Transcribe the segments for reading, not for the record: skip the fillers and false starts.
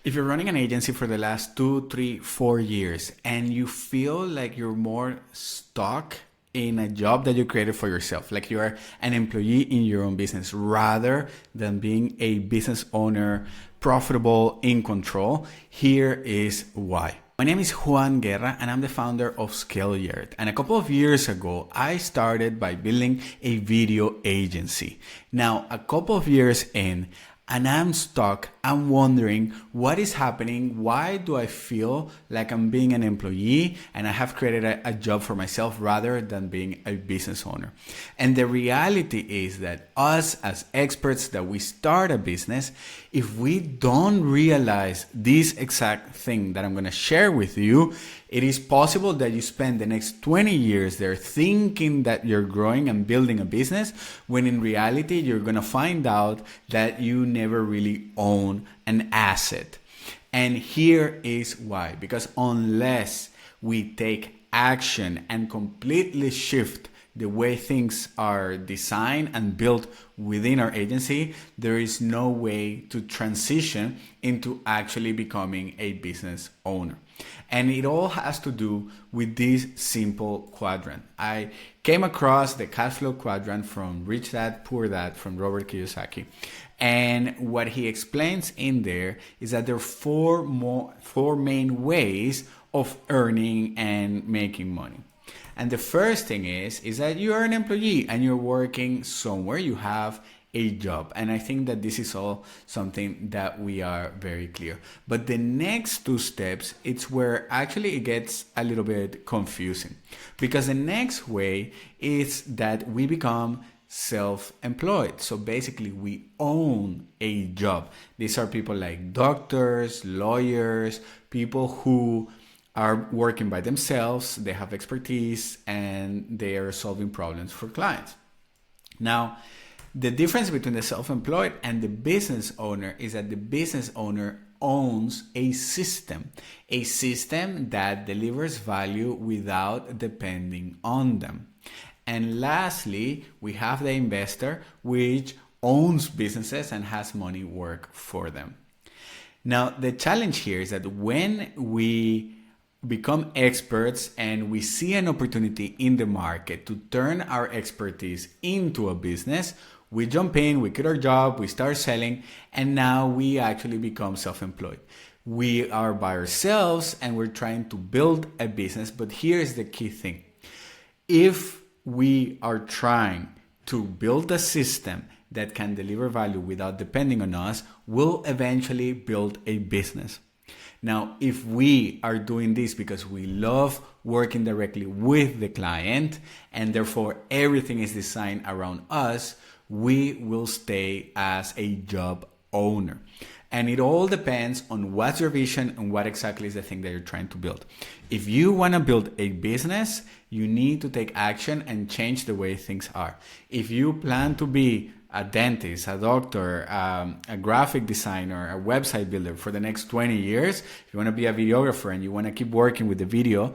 If you're running an agency for the last 2, 3, 4 years and you feel like you're more stuck in a job that you created for yourself, like you are an employee in your own business rather than being a business owner, profitable, in control, here is why. My name is Juan Guerra and I'm the founder of ScaleYard. And a couple of years ago, I started by building a video agency. Now, a couple of years in, and I'm stuck. I'm wondering what is happening. Why do I feel like I'm being an employee and I have created a job for myself rather than being a business owner? And the reality is that us as experts that we start a business, if we don't realize this exact thing that I'm going to share with you, it is possible that you spend the next 20 years there thinking that you're growing and building a business, when in reality, you're going to find out that you never really own an asset. And here is why. Because unless we take action and completely shift the way things are designed and built within our agency, there is no way to transition into actually becoming a business owner. And it all has to do with this simple quadrant. I came across the cash flow quadrant from Rich Dad, Poor Dad from Robert Kiyosaki. And what he explains in there is that there are four main ways of earning and making money. And the first thing is that you are an employee and you're working somewhere, you have a job. And I think that this is all something that we are very clear. But the next two steps, it's where actually it gets a little bit confusing. Because the next way is that we become self-employed. So basically we own a job. These are people like doctors, lawyers, people who are working by themselves, they have expertise, and they are solving problems for clients. Now, the difference between the self-employed and the business owner is that the business owner owns a system that delivers value without depending on them. And lastly, we have the investor, which owns businesses and has money work for them. Now, the challenge here is that when we become experts and we see an opportunity in the market to turn our expertise into a business, we jump in, we quit our job, we start selling, and now we actually become self-employed. We are by ourselves and we're trying to build a business, but here's the key thing. If we are trying to build a system that can deliver value without depending on us, we'll eventually build a business. Now, if we are doing this because we love working directly with the client and therefore everything is designed around us, we will stay as a job owner. And it all depends on what's your vision and what exactly is the thing that you're trying to build. If you want to build a business, you need to take action and change the way things are. If you plan to be a dentist, a doctor, a graphic designer, a website builder for the next 20 years, if you want to be a videographer and you want to keep working with the video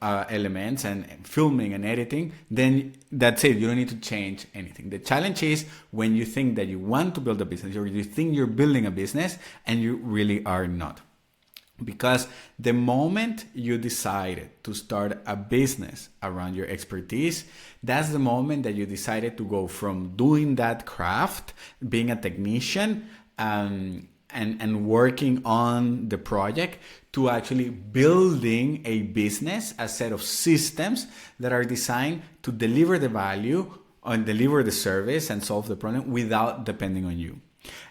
elements and filming and editing, then that's it. You don't need to change anything. The challenge is when you think that you want to build a business or you think you're building a business and you really are not. Because the moment you decided to start a business around your expertise, that's the moment that you decided to go from doing that craft, being a technician, and working on the project, to actually building a business, a set of systems that are designed to deliver the value and deliver the service and solve the problem without depending on you.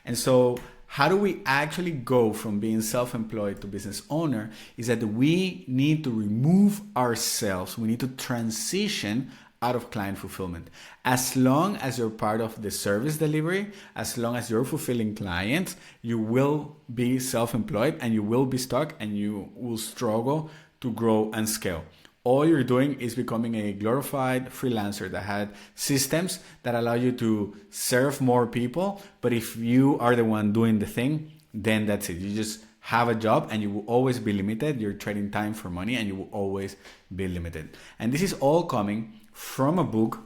And so how do we actually go from being self-employed to business owner is that we need to remove ourselves. We need to transition out of client fulfillment. As long as you're part of the service delivery, as long as you're fulfilling clients, you will be self-employed and you will be stuck and you will struggle to grow and scale. All you're doing is becoming a glorified freelancer that had systems that allow you to serve more people. But if you are the one doing the thing, then that's it. You just have a job and you will always be limited. You're trading time for money and you will always be limited. And this is all coming from a book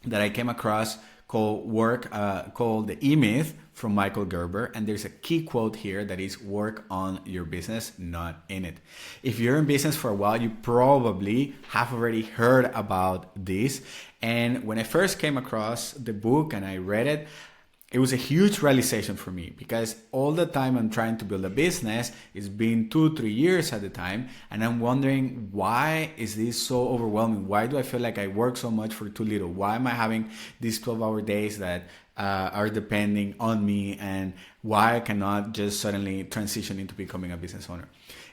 that I came across called The E-Myth from Michael Gerber. And there's a key quote here that is work on your business, not in it. If you're in business for a while, you probably have already heard about this. And when I first came across the book and I read it, it was a huge realization for me, because all the time I'm trying to build a business, it's been 2-3 years at the time, and I'm wondering, why is this so overwhelming? Why do I feel like I work so much for too little? Why am I having these 12-hour days that are depending on me, and why I cannot just suddenly transition into becoming a business owner?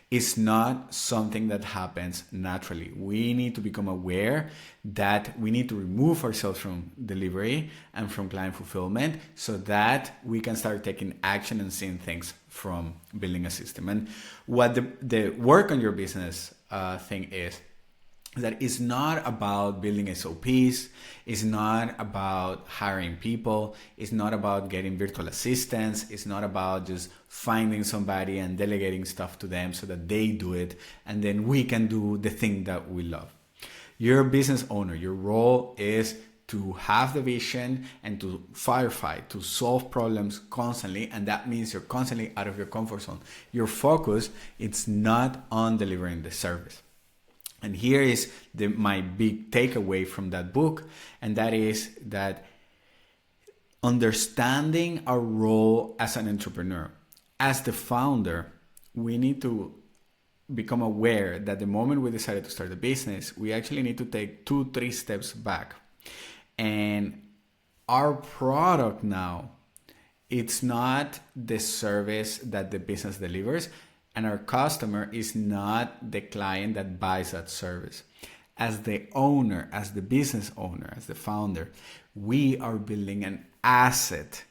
It's not something that happens naturally. We need to become aware that we need to remove ourselves from delivery and from client fulfillment so that we can start taking action and seeing things from building a system. And what the work on your business thing is that it's not about building SOPs, it's not about hiring people, it's not about getting virtual assistants, it's not about just finding somebody and delegating stuff to them so that they do it and then we can do the thing that we love. You're a business owner. Your role is to have the vision and to firefight, to solve problems constantly, and that means you're constantly out of your comfort zone. Your focus, it's not on delivering the service. And here is my big takeaway from that book, and that is that understanding our role as an entrepreneur, as the founder, we need to become aware that the moment we decided to start a business, we actually need to take 2-3 steps back. And our product now, it's not the service that the business delivers, and our customer is not the client that buys that service. As the owner, as the business owner, as the founder, we are building an asset.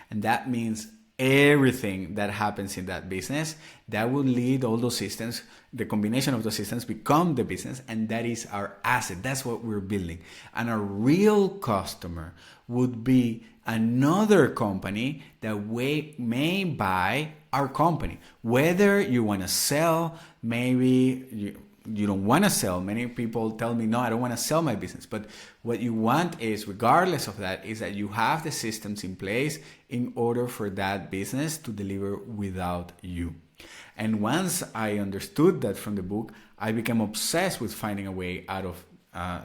And that means everything that happens in that business, that will lead all those systems, the combination of those systems become the business, and that is our asset. That's what we're building. And our real customer would be another company that may buy our company. Whether you want to sell, maybe you don't want to sell. Many people tell me, no, I don't want to sell my business. But what you want is, regardless of that, is that you have the systems in place in order for that business to deliver without you. And once I understood that from the book, I became obsessed with finding a way out of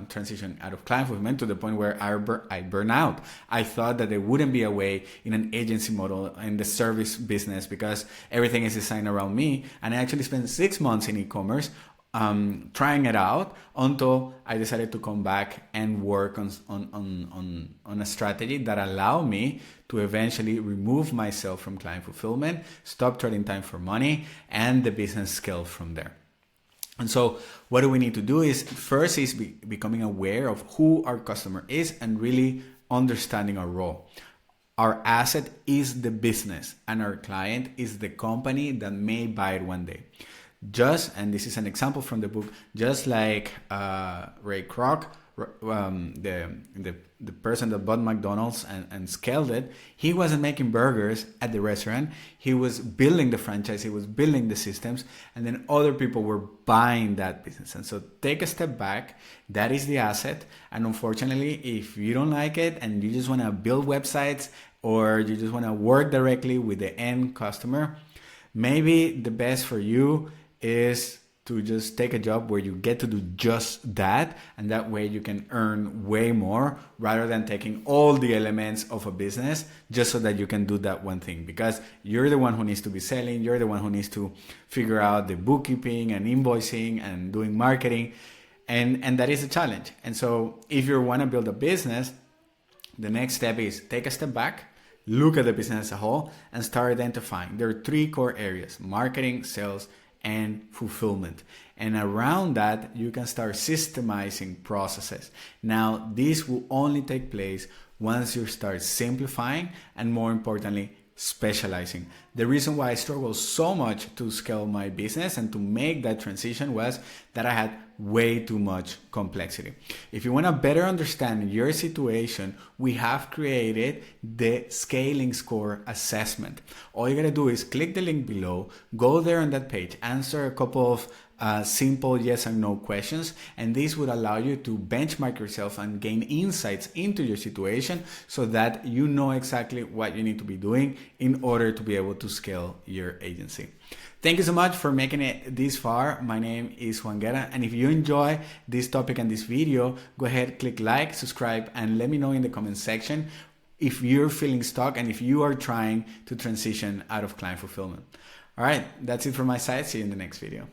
transition out of client fulfillment, to the point where I burn out. I thought that there wouldn't be a way in an agency model in the service business because everything is designed around me. And I actually spent 6 months in e-commerce trying it out until I decided to come back and work on a strategy that allowed me to eventually remove myself from client fulfillment, stop trading time for money, and the business scale from there. And so what do we need to do is, first is becoming aware of who our customer is and really understanding our role. Our asset is the business and our client is the company that may buy it one day. And this is an example from the book, just like Ray Kroc, the person that bought McDonald's and scaled it, he wasn't making burgers at the restaurant. He was building the franchise, he was building the systems, and then other people were buying that business. And so take a step back. That is the asset. And unfortunately, if you don't like it and you just want to build websites or you just want to work directly with the end customer, maybe the best for you is to just take a job where you get to do just that, and that way you can earn way more rather than taking all the elements of a business just so that you can do that one thing, because you're the one who needs to be selling, you're the one who needs to figure out the bookkeeping and invoicing and doing marketing, and that is a challenge. And so if you want to build a business, the next step is take a step back, look at the business as a whole, and start identifying. There are 3 core areas: marketing, sales, and fulfillment. And around that, you can start systemizing processes. Now, this will only take place once you start simplifying and, more importantly, specializing. The reason why I struggled so much to scale my business and to make that transition was that I had way too much complexity. If you want to better understand your situation, we have created the Scaling Score assessment. All you gotta do is click the link below, go there on that page, answer a couple of simple yes and no questions, and this would allow you to benchmark yourself and gain insights into your situation so that you know exactly what you need to be doing in order to be able to scale your agency. Thank you so much for making it this far. My name is Juan Guerra, and if you enjoy this topic and this video, go ahead, click like, subscribe, and let me know in the comment section if you're feeling stuck and if you are trying to transition out of client fulfillment. All right, that's it from my side. See you in the next video.